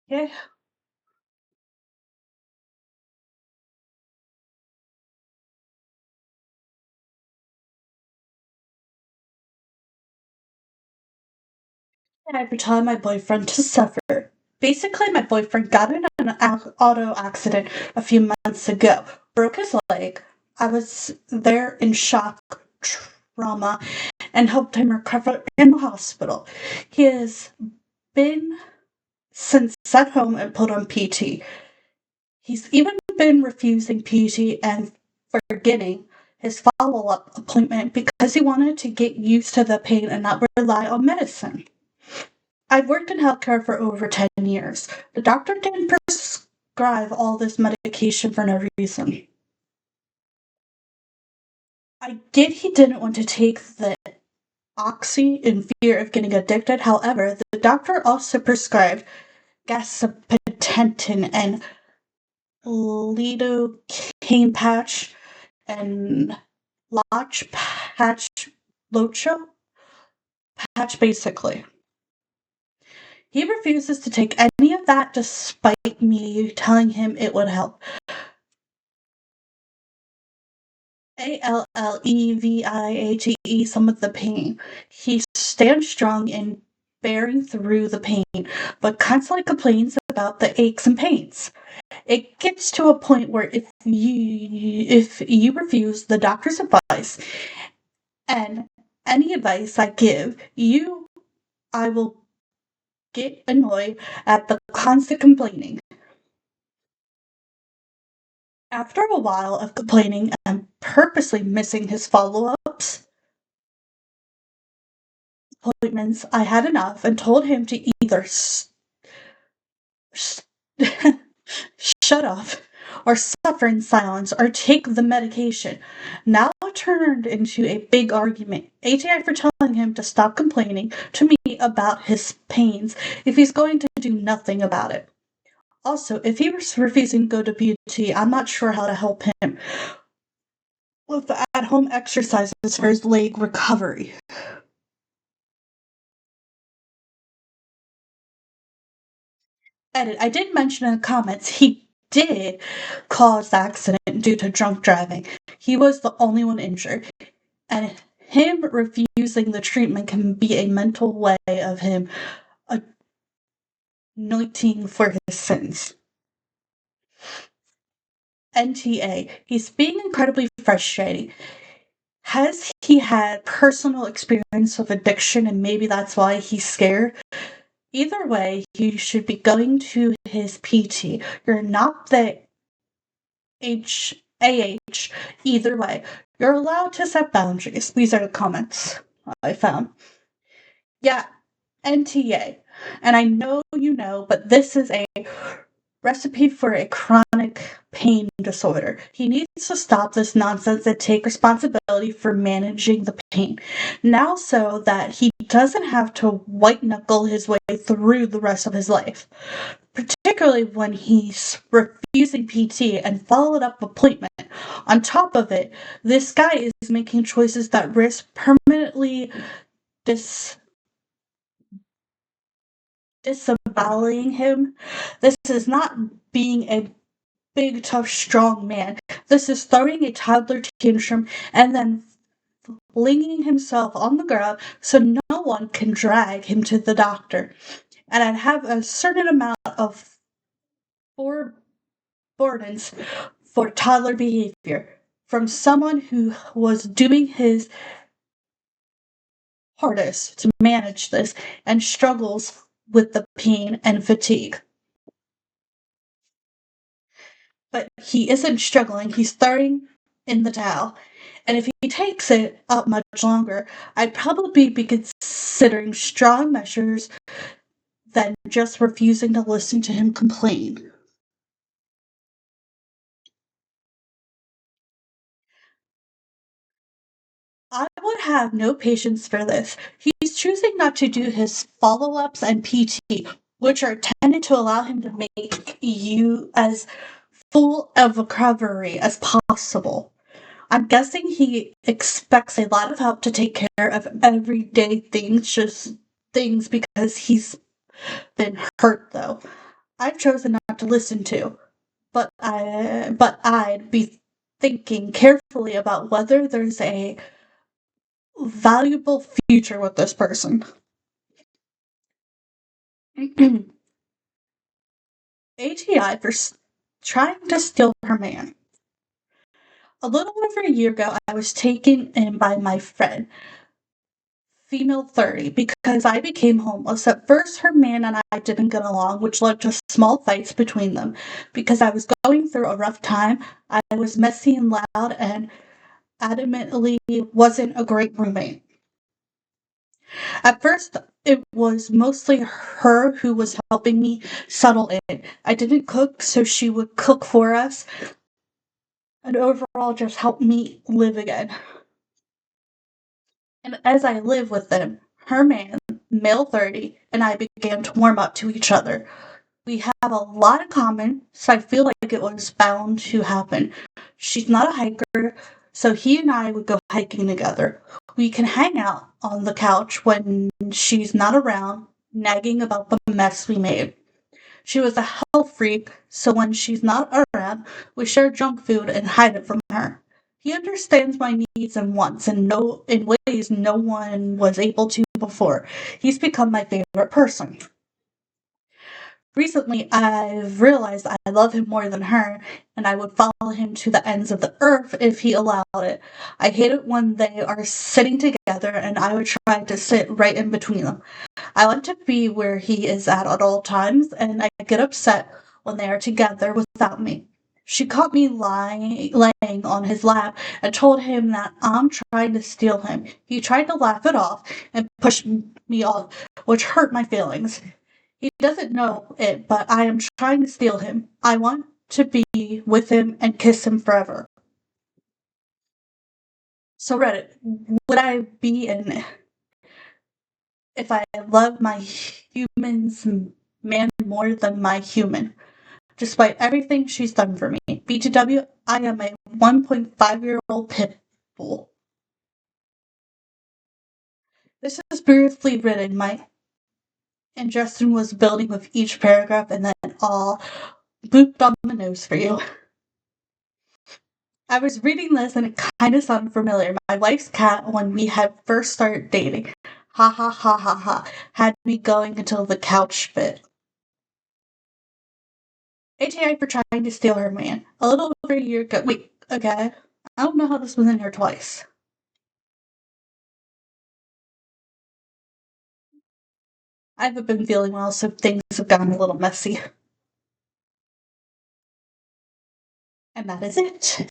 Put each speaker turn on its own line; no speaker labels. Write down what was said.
Yeah. I would tell my boyfriend to suffer. Basically, my boyfriend got in an auto accident a few months ago, broke his leg. I was there in shock, trauma, and helped him recover in the hospital. He has been since sent home and put on PT. He's even been refusing PT and forgetting his follow up appointment because he wanted to get used to the pain and not rely on medicine. I've worked in healthcare for over 10 years. The doctor didn't prescribe all this medication for no reason. I get he didn't want to take the oxy in fear of getting addicted. However, the doctor also prescribed gabapentin and lidocaine patch and lodge patch locho patch basically. He refuses to take any of that despite me telling him it would help. Alleviate some of the pain. He stands strong in bearing through the pain, but constantly complains about the aches and pains. It gets to a point where if you refuse the doctor's advice and any advice I give you, I will get annoyed at the constant complaining. After a while of complaining and purposely missing his follow ups, appointments, I had enough and told him to either sh- shut up or suffer in silence or take the medication. Now it turned into a big argument. ATI for telling him to stop complaining to me about his pains if he's going to do nothing about it. Also, if he was refusing to go to PT, I'm not sure how to help him with the at home exercises for his leg recovery. Edit. I did mention in the comments he did cause the accident due to drunk driving. He was the only one injured. And him refusing the treatment can be a mental way of him anointing for his sins. NTA. He's being incredibly frustrating. Has he had personal experience with addiction and maybe that's why he's scared? Either way, he should be going to his PT. You're not the AH. Either way, you're allowed to set boundaries. These are the comments I found. Yeah, NTA. And I know you know, but this is a recipe for a chronic pain disorder. He needs to stop this nonsense and take responsibility for managing the pain. Now, so that he doesn't have to white knuckle his way through the rest of his life. Particularly when he's refusing PT and followed up appointment. On top of it, this guy is making choices that risk permanently dis disemboweling him. This is not being a big, tough, strong man. This is throwing a toddler tantrum and then flinging himself on the ground so no one can drag him to the doctor. And I have a certain amount of forebodings for toddler behavior from someone who was doing his hardest to manage this and struggles with the pain and fatigue. But he isn't struggling, he's throwing in the towel. And if he takes it up much longer, I'd probably be considering strong measures than just refusing to listen to him complain. I would have no patience for this. He's choosing not to do his follow ups and PT, which are intended to allow him to make you as full of recovery as possible. I'm guessing he expects a lot of help to take care of everyday things, just things because he's been hurt though. I've chosen not to listen to, but I'd be thinking carefully about whether there's a valuable future with this person. ATI for trying to steal her man. A little over a year ago, I was taken in by my friend, female 30, because I became homeless. At first, her man and I didn't get along, which led to small fights between them. Because I was going through a rough time, I was messy and loud and adamantly wasn't a great roommate. At first, it was mostly her who was helping me settle in. I didn't cook, so she would cook for us, and overall just help me live again. And as I lived with them, her man, male 30, and I began to warm up to each other. We have a lot in common, so I feel like it was bound to happen. She's not a hiker, so he and I would go hiking together. We can hang out on the couch when she's not around, nagging about the mess we made. She was a health freak, so when she's not around, we share junk food and hide it from her. He understands my needs and wants in ways no one was able to before. He's become my favorite person. Recently, I've realized I love him more than her, and I would follow him to the ends of the earth if he allowed it. I hate it when they are sitting together, and I would try to sit right in between them. I want to be where he is at all times, and I get upset when they are together without me. She caught me laying on his lap and told him that I'm trying to steal him. He tried to laugh it off and push me off, which hurt my feelings. He doesn't know it, but I am trying to steal him. I want to be with him and kiss him forever. So Reddit, would I be in if I love my human's man more than my human, despite everything she's done for me? BTW, I am a 1.5-year-old pit bull. This is beautifully written. My ingestion was building with each paragraph and then all booped on the nose for you. I was reading this and it kind of sounded familiar. My wife's cat, when we had first started dating, ha ha ha ha ha, had me going until the couch fit. ATI for trying to steal her man. A little over a year ago. Wait, okay. I don't know how this was in here twice. I haven't been feeling well, so things have gotten a little messy. And that is it.